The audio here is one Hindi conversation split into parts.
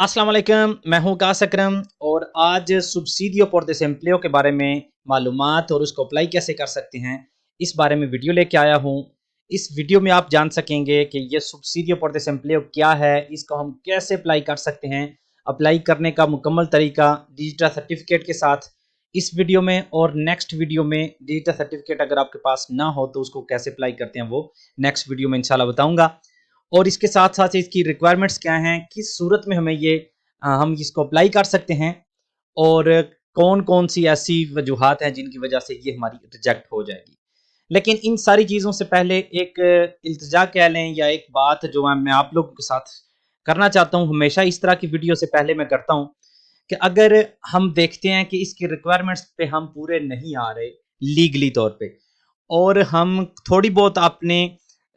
अस्सलाम वालेकुम, मैं हूँ कास अकरम और आज सब्सिडियो por desempleo के बारे में मालूमात और उसको अप्लाई कैसे कर सकते हैं, इस बारे में वीडियो लेके आया हूँ। इस वीडियो में आप जान सकेंगे कि ये सब्सिडियो por desempleo क्या है, इसको हम कैसे अप्लाई कर सकते हैं, अप्लाई करने का मुकम्मल तरीका डिजिटल सर्टिफिकेट के साथ इस वीडियो में, और नेक्स्ट वीडियो में डिजिटल सर्टिफिकेट अगर आपके पास ना हो तो उसको कैसे अप्लाई करते हैं वो नेक्स्ट वीडियो में इंशाल्लाह बताऊँगा। और इसके साथ साथ इसकी रिक्वायरमेंट्स क्या हैं, किस सूरत में हमें ये हम इसको अप्लाई कर सकते हैं, और कौन कौन सी ऐसी वजूहात हैं जिनकी वजह से ये हमारी रिजेक्ट हो जाएगी। लेकिन इन सारी चीज़ों से पहले एक इल्तिजा कह लें या एक बात जो मैं आप लोगों के साथ करना चाहता हूँ, हमेशा इस तरह की वीडियो से पहले मैं करता हूँ कि अगर हम देखते हैं कि इसकी रिक्वायरमेंट्स पे हम पूरे नहीं आ रहे लीगली तौर पे, और हम थोड़ी बहुत अपने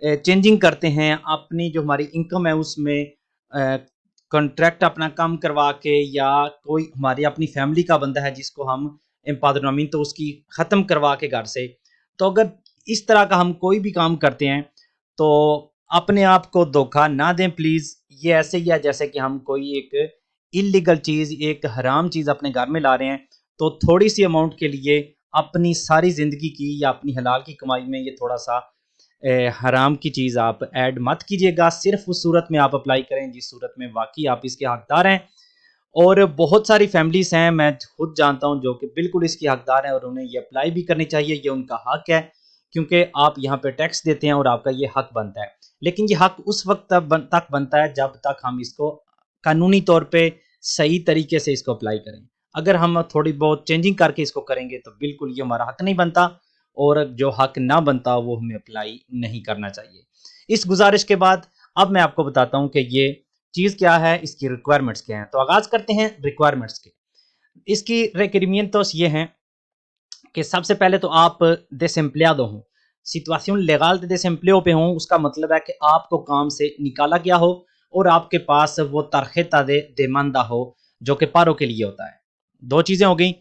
चेंजिंग करते हैं, अपनी जो हमारी इनकम है उसमें कॉन्ट्रैक्ट अपना कम करवा के, या कोई हमारी अपनी फैमिली का बंदा है जिसको हम एम्पादरनामी तो उसकी ख़त्म करवा के घर से, तो अगर इस तरह का हम कोई भी काम करते हैं तो अपने आप को धोखा ना दें प्लीज़। ये ऐसे ही है जैसे कि हम कोई एक इलीगल चीज़, एक हराम चीज़ अपने घर में ला रहे हैं, तो थोड़ी सी अमाउंट के लिए अपनी सारी ज़िंदगी की या अपनी हलाल की कमाई में ये थोड़ा सा हराम की चीज़ आप ऐड मत कीजिएगा। सिर्फ उस सूरत में आप अप्लाई करें जिस सूरत में वाकई आप इसके हकदार हैं। और बहुत सारी फैमिलीज़ हैं, मैं खुद जानता हूं, जो कि बिल्कुल इसकी हकदार हैं और उन्हें ये अप्लाई भी करनी चाहिए, ये उनका हक है, क्योंकि आप यहाँ पे टैक्स देते हैं और आपका ये हक बनता है। लेकिन ये हक उस वक्त तक बनता है जब तक हम इसको कानूनी तौर पे सही तरीके से इसको अप्लाई करें। अगर हम थोड़ी बहुत चेंजिंग करके इसको करेंगे तो बिल्कुल ये हमारा हक नहीं बनता, और जो हक ना बनता वो हमें अप्लाई नहीं करना चाहिए। इस गुजारिश के बाद अब मैं आपको बताता हूँ कि ये चीज़ क्या है, इसकी रिक्वायरमेंट्स क्या हैं। तो आगाज़ करते हैं रिक्वायरमेंट्स के। इसकी रिक्वायरमेंट्स ये हैं कि सबसे पहले तो आप desempleado हों, सिचुएशन लेगाल de desempleo पे हों। उसका मतलब है कि आपको काम से निकाला गया हो और आपके पास वो tarjeta de demanda हो, जो कि पारो के लिए होता है। दो चीज़ें हो गई।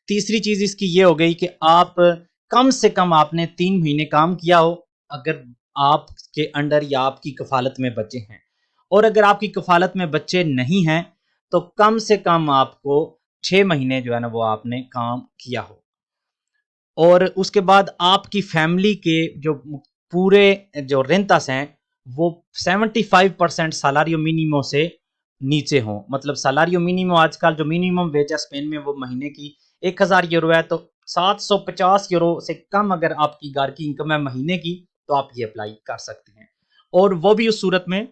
तीसरी चीज़ इसकी ये हो गई कि आप कम से कम आपने 3 महीने काम किया हो, अगर आपके अंडर या आपकी कफालत में बच्चे हैं। और अगर आपकी कफालत में बच्चे नहीं हैं तो कम से कम आपको 6 महीने जो है ना वो आपने काम किया हो। और उसके बाद आपकी फैमिली के जो पूरे जो रेंटस हैं वो 75% सैलारियो मिनिमो से नीचे हों। मतलब सैलारियो मिनिमो आजकल जो मिनिमम वेज है स्पेन में वो महीने की 1000 यूरो है, तो 750 यूरो से कम अगर आपकी घर की इनकम है महीने की तो आप ये अप्लाई कर सकते हैं। और वो भी उस सूरत में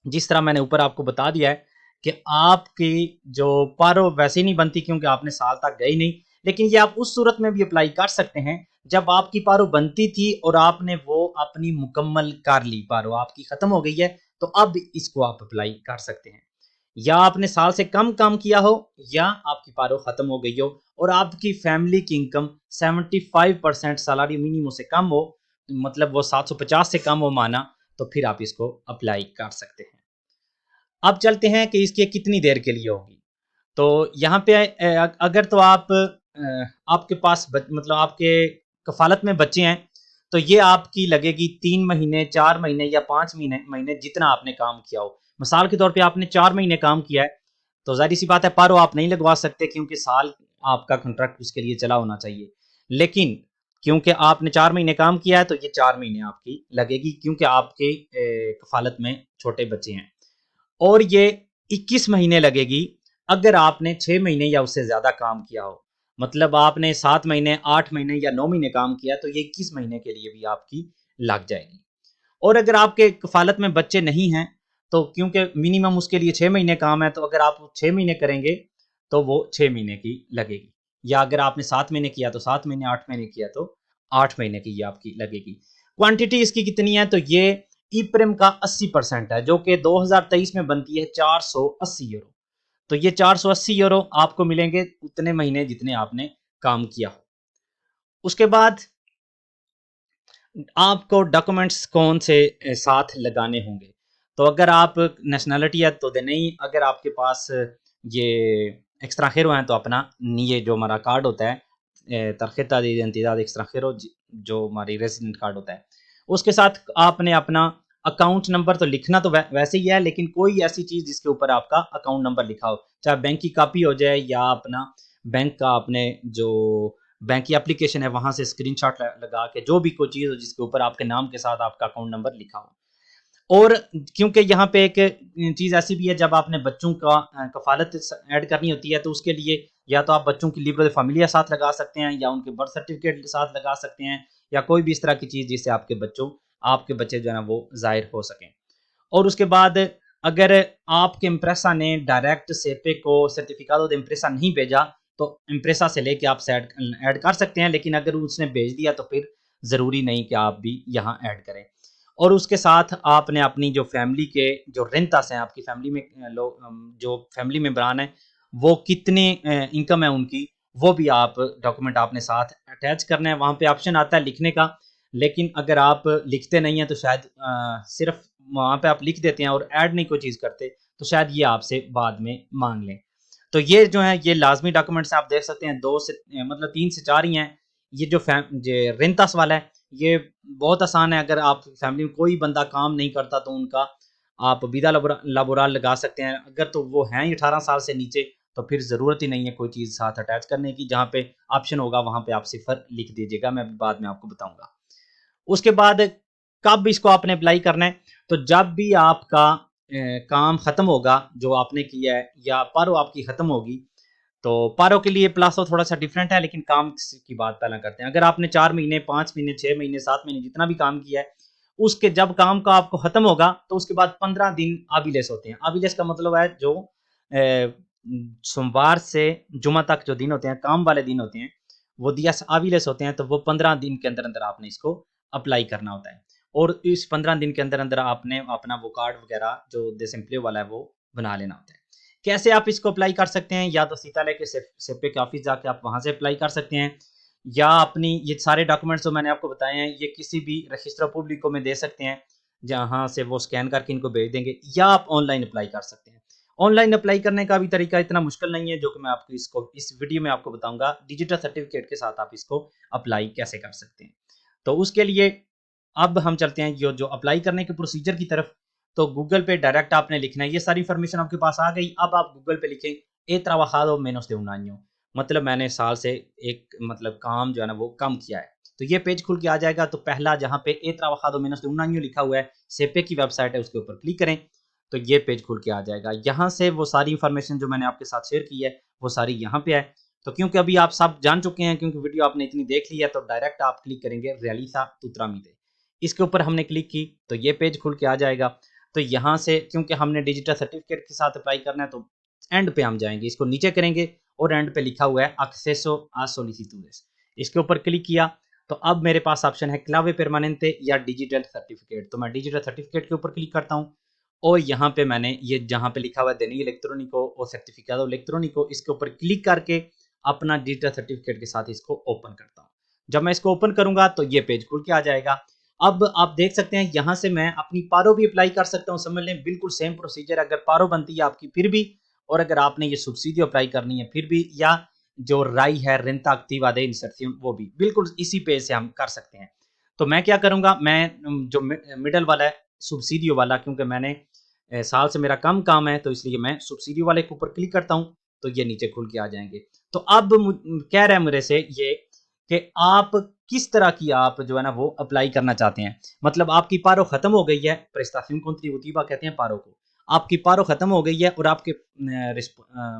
जिस तरह मैंने ऊपर आपको बता दिया है कि आपकी जो पारो वैसे ही नहीं बनती क्योंकि आपने साल तक गई नहीं। लेकिन ये आप उस सूरत में भी अप्लाई कर सकते हैं जब आपकी पारो बनती थी और आपने वो अपनी मुकम्मल कर ली, पारो आपकी खत्म हो गई है, तो अब इसको आप अप्लाई कर सकते हैं। या आपने साल से कम काम किया हो या आपकी पारो खत्म हो गई हो और आपकी फैमिली की इनकम 75% सैलरी मिनिमम से कम हो, मतलब वो 750 से कम हो माना, तो फिर आप इसको अप्लाई कर सकते हैं। अब चलते हैं कि इसकी कितनी देर के लिए होगी। तो यहाँ पे अगर तो आप आपके पास मतलब आपके कफालत में बच्चे हैं तो ये आपकी लगेगी 3 महीने, 4 महीने या 5 महीने महीने जितना आपने काम किया हो। मिसाल के तौर पे आपने 4 महीने काम किया है तो जाहिर सी बात है पारो आप नहीं लगवा सकते क्योंकि साल आपका कॉन्ट्रैक्ट उसके लिए चला होना चाहिए। लेकिन क्योंकि आपने 4 महीने काम किया है तो ये 4 महीने आपकी लगेगी, क्योंकि आपके कफालत में छोटे बच्चे हैं। और ये 21 महीने लगेगी अगर आपने 6 महीने या उससे ज़्यादा काम किया हो। मतलब आपने 7 महीने, 8 महीने या 9 महीने काम किया तो ये 21 महीने के लिए भी आपकी लग जाएगी। और अगर आपके कफालत में बच्चे नहीं हैं तो क्योंकि मिनिमम उसके लिए 6 महीने काम है, तो अगर आप 6 महीने करेंगे तो वो 6 महीने की लगेगी। या अगर आपने 7 महीने किया तो 7 महीने, 8 महीने किया तो 8 महीने की ये आपकी लगेगी। क्वांटिटी इसकी कितनी है, तो ये ईप्रेम का 80% है, जो कि 2023 में बनती है 480 यूरो। तो ये 480 यूरो आपको मिलेंगे उतने महीने जितने आपने काम किया हो। उसके बाद आपको डॉक्यूमेंट्स कौन से साथ लगाने होंगे। तो अगर आप नेशनैलिटी है तो दे नहीं, अगर आपके पास ये एक्सट्रांजेरो हैं तो अपना ये जो हमारा कार्ड होता है तरखेता de identidad extranjero, जो हमारी रेजिडेंट कार्ड होता है, उसके साथ आपने अपना अकाउंट नंबर तो लिखना तो वैसे ही है, लेकिन कोई ऐसी चीज़ जिसके ऊपर आपका अकाउंट नंबर लिखा हो, चाहे बैंक की कॉपी हो जाए या अपना बैंक का अपने जो बैंक की एप्लीकेशन है वहाँ से स्क्रीनशॉट लगा के, जो भी कोई चीज़ हो जिसके ऊपर आपके नाम के साथ आपका अकाउंट नंबर लिखा हो। और क्योंकि यहाँ पे एक चीज़ ऐसी भी है, जब आपने बच्चों का कफ़ालत ऐड करनी होती है तो उसके लिए या तो आप बच्चों की लिब्रे फ़ैमिलिया साथ लगा सकते हैं, या उनके बर्थ सर्टिफिकेट साथ लगा सकते हैं, या कोई भी इस तरह की चीज़ जिससे आपके बच्चे जो है ना वो ज़ाहिर हो सकें। और उसके बाद अगर आपके इम्प्रेसा ने डायरेक्ट सेपे को सर्टिफिकातो दे इम्प्रेसा नहीं भेजा तो इम्प्रेसा से लेके आप ऐड कर सकते हैं, लेकिन अगर उसने भेज दिया तो फिर ज़रूरी नहीं कि आप भी यहाँ ऐड करें। और उसके साथ आपने अपनी जो फैमिली के जो रेंतास हैं, आपकी फैमिली में लोग जो फैमिली मेंबरान हैं वो कितने इनकम है उनकी, वो भी आप डॉक्यूमेंट आपने साथ अटैच करना है। वहाँ पे ऑप्शन आता है लिखने का, लेकिन अगर आप लिखते नहीं हैं तो शायद सिर्फ वहाँ पे आप लिख देते हैं और ऐड नहीं कोई चीज़ करते, तो शायद ये आपसे बाद में मांग लें। तो ये जो है ये लाजमी डॉक्यूमेंट्स आप देख सकते हैं, 2 से मतलब 3 से 4 ही हैं। ये जो रेंतास वाला है ये बहुत आसान है। अगर आप फैमिली में कोई बंदा काम नहीं करता तो उनका आप विदा लाबोराल लगा सकते हैं। अगर तो वो हैं ही 18 साल से नीचे तो फिर ज़रूरत ही नहीं है कोई चीज़ साथ अटैच करने की। जहाँ पे ऑप्शन होगा वहाँ पे आप सिफ़र लिख दीजिएगा, मैं बाद में आपको बताऊँगा। उसके बाद कब इसको आपने अप्लाई करना है, तो जब भी आपका काम ख़त्म होगा जो आपने किया है, या पारो आपकी ख़त्म होगी, तो पारो के लिए प्लासो थोड़ा सा डिफरेंट है, लेकिन काम की बात पहले करते हैं। अगर आपने 4 महीने 5 महीने 6 महीने 7 महीने जितना भी काम किया है, उसके जब काम का आपको ख़त्म होगा तो उसके बाद 15 दिन आबिलेस होते हैं। आबिलेस का मतलब है जो सोमवार से जुमा तक जो दिन होते हैं, काम वाले दिन होते हैं, वो दिया आबिलेस होते हैं। तो वो 15 दिन के अंदर अंदर आपने इसको अप्लाई करना होता है, और इस 15 दिन के अंदर अंदर आपने अपना वो कार्ड वगैरह जो डिसेंपले वाला है वो बना लेना होता है। कैसे आप इसको अप्लाई कर सकते हैं, या तो सीताले के सेपे के ऑफिस जाके आप वहाँ से अप्लाई कर सकते हैं, या अपनी ये सारे डॉक्यूमेंट्स जो मैंने आपको बताए हैं ये किसी भी रजिस्टर पब्लिको में दे सकते हैं, जहाँ से वो स्कैन करके इनको भेज देंगे, या आप ऑनलाइन अप्लाई कर सकते हैं। ऑनलाइन अप्लाई करने का भी तरीका इतना मुश्किल नहीं है, जो कि मैं आपको इसको इस वीडियो में आपको बताऊंगा। डिजिटल सर्टिफिकेट के साथ आप इसको अप्लाई कैसे कर सकते हैं। तो उसके लिए अब हम चलते हैं जो अप्लाई करने के प्रोसीजर की तरफ। तो गूगल पे डायरेक्ट आपने लिखना है, ये सारी इन्फॉर्मेशन आपके पास आ गई। अब आप गूगल पे लिखें ए ट्राबाजाdo menos de un año, मतलब मैंने साल से एक मतलब काम जो है ना वो कम किया है। तो ये पेज खुल के आ जाएगा। तो पहला जहाँ पे ए ट्राबाजाdo menos de un año लिखा हुआ है, सेपे की वेबसाइट है, उसके ऊपर क्लिक करें तो ये पेज खुल के आ जाएगा। यहाँ से वो सारी इन्फॉर्मेशन जो मैंने आपके साथ शेयर की है वो सारी यहाँ पे है। तो क्योंकि अभी आप सब जान चुके हैं, क्योंकि वीडियो आपने इतनी देख ली है, तो डायरेक्ट आप क्लिक करेंगे रियलिसा तुत्रामीदे, इसके ऊपर हमने क्लिक की तो ये पेज खुल के आ जाएगा। तो यहाँ से क्योंकि हमने डिजिटल सर्टिफिकेट के साथ अप्लाई करना है तो एंड पे हम जाएंगे, इसको नीचे करेंगे और एंड पे लिखा हुआ है एक्सेसो आ सोलिसिटूडेस, इसके ऊपर क्लिक किया तो अब मेरे पास ऑप्शन है क्लावे परमानेंटे या डिजिटल सर्टिफिकेट। तो मैं डिजिटल सर्टिफिकेट के ऊपर क्लिक करता हूँ, और यहाँ पे मैंने ये जहाँ पे लिखा हुआ है देनी इलेक्ट्रॉनिको और सर्टिफिकातो इलेक्ट्रॉनिको, इसके ऊपर क्लिक करके अपना डिजिटल सर्टिफिकेट के साथ इसको ओपन करता हूँ। जब मैं इसको ओपन करूंगा तो ये पेज खुल के आ जाएगा। अब आप देख सकते हैं यहाँ से मैं अपनी पारो भी अप्लाई कर सकता हूँ। समझ लें बिल्कुल सेम प्रोसीजर, अगर पारो बनती है आपकी फिर भी, और अगर आपने ये सब्सिडी अप्लाई करनी है फिर भी, या जो राई है रेंता एक्टिवा दे इंसर्शन वो भी बिल्कुल इसी पेज से हम कर सकते हैं। तो मैं क्या करूंगा, मैं जो मिडल वाला है सब्सिडी वाला, क्योंकि मैंने साल से मेरा कम काम है तो इसलिए मैं सब्सिडी वाले के ऊपर क्लिक करता हूँ तो ये नीचे खुल के आ जाएंगे। तो अब कह रहा है मेरे से ये कि आप किस तरह की आप जो है ना वो अप्लाई करना चाहते हैं। मतलब आपकी पारो खत्म हो गई है, प्रेस्तासियन कंट्रीब्यूटिवा कहते हैं पारो को। आपकी पारो खत्म हो गई है और आपके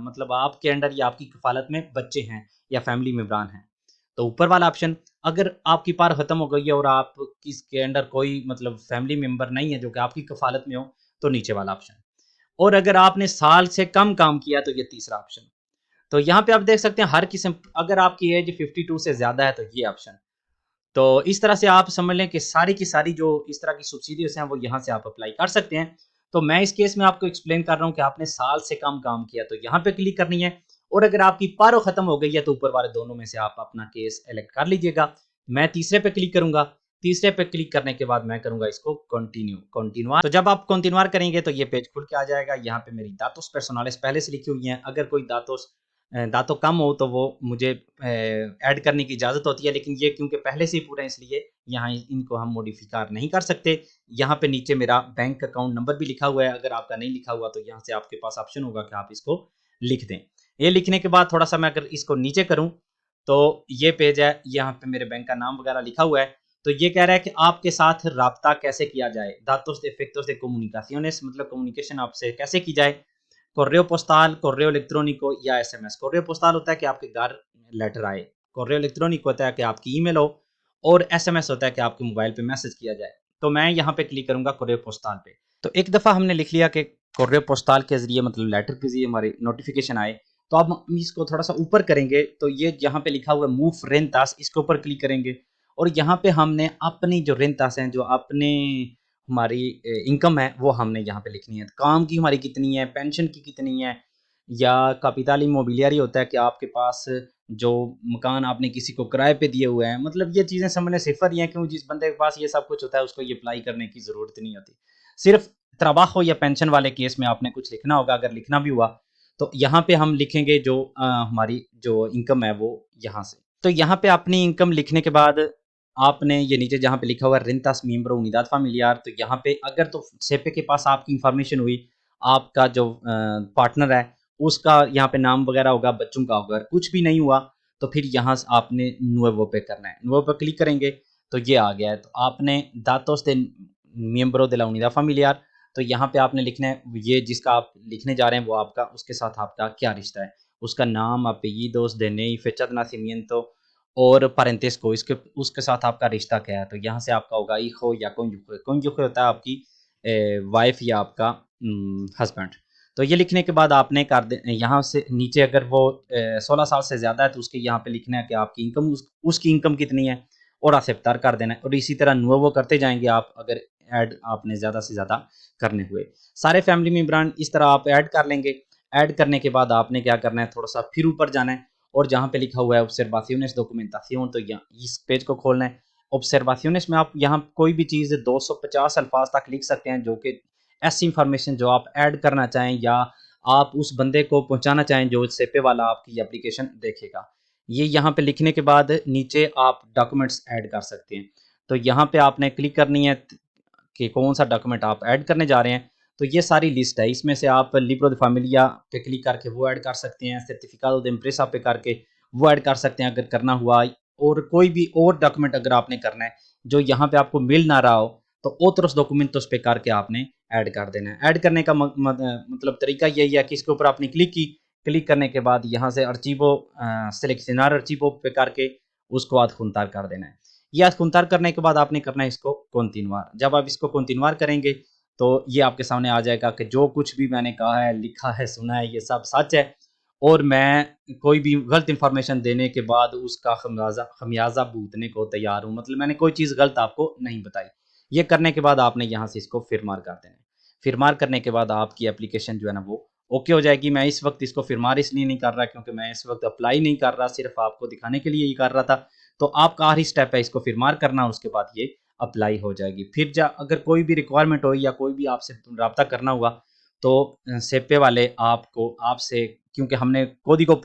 मतलब आपके अंडर या आपकी कफालत में बच्चे हैं या फैमिली मेंबरान हैं, तो ऊपर वाला ऑप्शन। अगर आपकी पारो खत्म हो गई है और आप किसके अंडर कोई मतलब फैमिली मेंबर नहीं है जो कि आपकी कफालत में हो, तो नीचे वाला ऑप्शन। और अगर आपने साल से कम काम किया तो ये तीसरा ऑप्शन। तो यहाँ पे आप देख सकते हैं हर किस्म, अगर आपकी एज 52 से ज़्यादा है तो ये ऑप्शन। तो इस तरह से आप समझ लें कि सारी की सारी जो इस तरह की सब्सिडीज हैं वो यहाँ से आप अप्लाई कर सकते हैं। तो मैं इस केस में आपको एक्सप्लेन कर रहा हूँ कि आपने साल से कम काम किया तो यहाँ पे क्लिक करनी है, और अगर आपकी पारो खत्म हो गई है तो ऊपर वाले दोनों में से आप अपना केस एलेक्ट कर लीजिएगा। मैं तीसरे पे क्लिक करूंगा। तीसरे पे क्लिक करने के बाद मैं करूंगा इसको कंटिन्यूआर। तो जब आप कंटिन्यूआर करेंगे तो ये पेज खुल के आ जाएगा। यहाँ पे मेरी दातोस पर्सोनालिस पहले से लिखी हुई है। अगर कोई दातोस दातों कम हो तो वो मुझे ऐड करने की इजाज़त होती है, लेकिन ये क्योंकि पहले से ही पूरा है इसलिए यहाँ इनको हम मॉडिफ़ाई नहीं कर सकते। यहाँ पे नीचे मेरा बैंक अकाउंट नंबर भी लिखा हुआ है, अगर आपका नहीं लिखा हुआ तो यहाँ से आपके पास ऑप्शन होगा कि आप इसको लिख दें। ये लिखने के बाद थोड़ा-सा मैं अगर इसको नीचे करूँ, तो ये पेज है, यहाँ पे मेरे बैंक का नाम वगैरह लिखा हुआ है। तो ये कह रहा है कि आपके साथ राब्ता कैसे किया जाए, datos de efectos de comunicaciones मतलब कम्युनिकेशन आपसे कैसे की जाए। correo postal, correo electrónico या एसएमएस। correo postal होता है कि आपके घर लेटर आए, correo electrónico होता है कि आपकी ईमेल हो, और एसएमएस होता है कि आपके मोबाइल पे मैसेज किया जाए। तो मैं यहाँ पे क्लिक करूंगा correo postal पे। तो एक दफ़ा हमने लिख लिया कि correo postal के ज़रिए मतलब लेटर के ज़रिए हमारी नोटिफिकेशन आए, तो अब हम इसको थोड़ा सा ऊपर करेंगे तो ये यहाँ पे लिखा हुआ है मूव रेंटास, इसके ऊपर क्लिक करेंगे और यहाँ पे हमने अपनी जो रेंटास हैं, जो अपने हमारी इनकम है वो हमने यहाँ पे लिखनी है। काम की हमारी कितनी है, पेंशन की कितनी है, या कैपिटल इमोबिलियरी होता है कि आपके पास जो मकान आपने किसी को किराए पे दिए हुए हैं, मतलब ये चीज़ें समझने सिफर ही हैं, क्यों जिस बंदे के पास ये सब कुछ होता है उसको ये अप्लाई करने की ज़रूरत नहीं होती। सिर्फ ट्राबाहो या पेंशन वाले केस में आपने कुछ लिखना होगा, अगर लिखना भी हुआ तो यहाँ पे हम लिखेंगे जो हमारी जो इनकम है वो यहाँ से। तो यहाँ पे अपनी इनकम लिखने के बाद आपने ये नीचे जहाँ पे लिखा हुआ है रेंटास मिembro unidad familiar, तो यहाँ पे अगर तो सेपे के पास आपकी इंफॉर्मेशन हुई, आपका जो पार्टनर है उसका यहाँ पे नाम वगैरह होगा, बच्चों का होगा, कुछ भी नहीं हुआ तो फिर यहाँ से आपने नुएवो पे करना है। नुएवो पे क्लिक करेंगे तो ये आ गया है। तो आपने दातोस de miembro de la unidad familiar, तो यहाँ पे आपने लिखना है ये जिसका आप लिखने जा रहे हैं वो आपका उसके साथ आपका क्या रिश्ता है, उसका नाम, apellidos, DNI, fecha de nacimiento और parentesco, इसके उसके साथ आपका रिश्ता क्या है। तो यहाँ से आपका होगा hijo या cónyuge। cónyuge होता है आपकी वाइफ या आपका हस्बैंड। तो ये लिखने के बाद आपने कर दे यहाँ से नीचे अगर वो 16 साल से ज़्यादा है तो उसके यहाँ पे लिखना है कि आपकी इनकम उसकी इनकम कितनी है और एक्सेप्टर कर देना है, और इसी तरह नुएवो करते जाएंगे आप अगर ऐड आपने ज़्यादा से ज़्यादा करने हुए। सारे फैमिली मेम्बरान इस तरह आप ऐड कर लेंगे। ऐड करने के बाद आपने क्या करना है, थोड़ा सा फिर ऊपर जाना है और जहाँ पे लिखा हुआ है ऑब्जर्वाciones documentación, तो यहाँ इस पेज को खोलना है। ऑब्जर्वाciones में आप यहाँ कोई भी चीज़ 250 अल्फाज तक लिख सकते हैं, जो कि ऐसी इंफॉर्मेशन जो आप ऐड करना चाहें या आप उस बंदे को पहुंचाना चाहें जो सेपे वाला आपकी एप्लीकेशन देखेगा। ये यहाँ पे लिखने के बाद नीचे आप डॉक्यूमेंट्स ऐड कर सकते हैं। तो यहाँ पे आपने क्लिक करनी है कि कौन सा डॉक्यूमेंट आप ऐड करने जा रहे हैं। तो ये सारी लिस्ट है, इसमें से आप लिब्रो द फैमिलिया पे क्लिक करके वो ऐड कर सकते हैं, सर्टिफिकाdo de empresa पे करके वो ऐड कर सकते हैं अगर करना हुआ, और कोई भी और डॉक्यूमेंट अगर आपने करना है जो यहाँ पे आपको मिल ना रहा हो तो otros documentos पे करके आपने ऐड कर देना है। ऐड करने का मतलब तरीका यही है कि इसके ऊपर आपने क्लिक की, क्लिक करने के बाद यहाँ से अर्चिवो सेलेक्शनर अर्चिवो पे करके उसको अदखुंतार कर देना है। ये अदखुंतार करने के बाद आपने करना है इसको कंटिन्यूअर। जब आप इसको कंटिन्यूअर करेंगे तो ये आपके सामने आ जाएगा कि जो कुछ भी मैंने कहा है, लिखा है, सुना है, ये सब सच है, और मैं कोई भी गलत इंफॉर्मेशन देने के बाद उसका खमियाजा भुगतने को तैयार हूँ। मतलब मैंने कोई चीज़ गलत आपको नहीं बताई। ये करने के बाद आपने यहाँ से इसको फिर-मार कर देना है। फिर-मार करने के बाद आपकी एप्लीकेशन जो है ना वो ओके हो जाएगी। मैं इस वक्त इसको फिर-मार इसलिए नहीं कर रहा क्योंकि मैं इस वक्त अप्लाई नहीं कर रहा, सिर्फ आपको दिखाने के लिए ही कर रहा था। तो आपका आखिरी स्टेप है इसको फिर-मार करना, उसके बाद ये अप्लाई हो जाएगी। फिर अगर कोई भी रिक्वायरमेंट हो या कोई भी आपसे राब्ता करना हुआ तो सेपे वाले आपको आपसे, क्योंकि हमने कोडिgo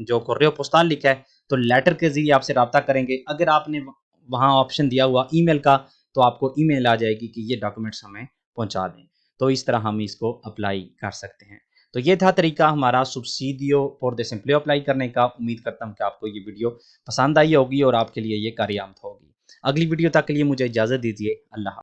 जो correo postal लिखा है तो लेटर के ज़रिए आपसे राब्ता करेंगे। अगर आपने वहाँ ऑप्शन दिया हुआ ईमेल का तो आपको ईमेल आ जाएगी कि ये डॉक्यूमेंट्स हमें पहुँचा दें। तो इस तरह हम इसको अप्लाई कर सकते हैं। तो ये था तरीका हमारा सुब्सिडियो फॉर डिसेम्प्लियो अप्लाई करने का। उम्मीद करता हूँ कि आपको ये वीडियो पसंद आई होगी और आपके लिए ये कारियामद होगी। अगली वीडियो तक के लिए मुझे इजाज़त दीजिए। अल्लाह।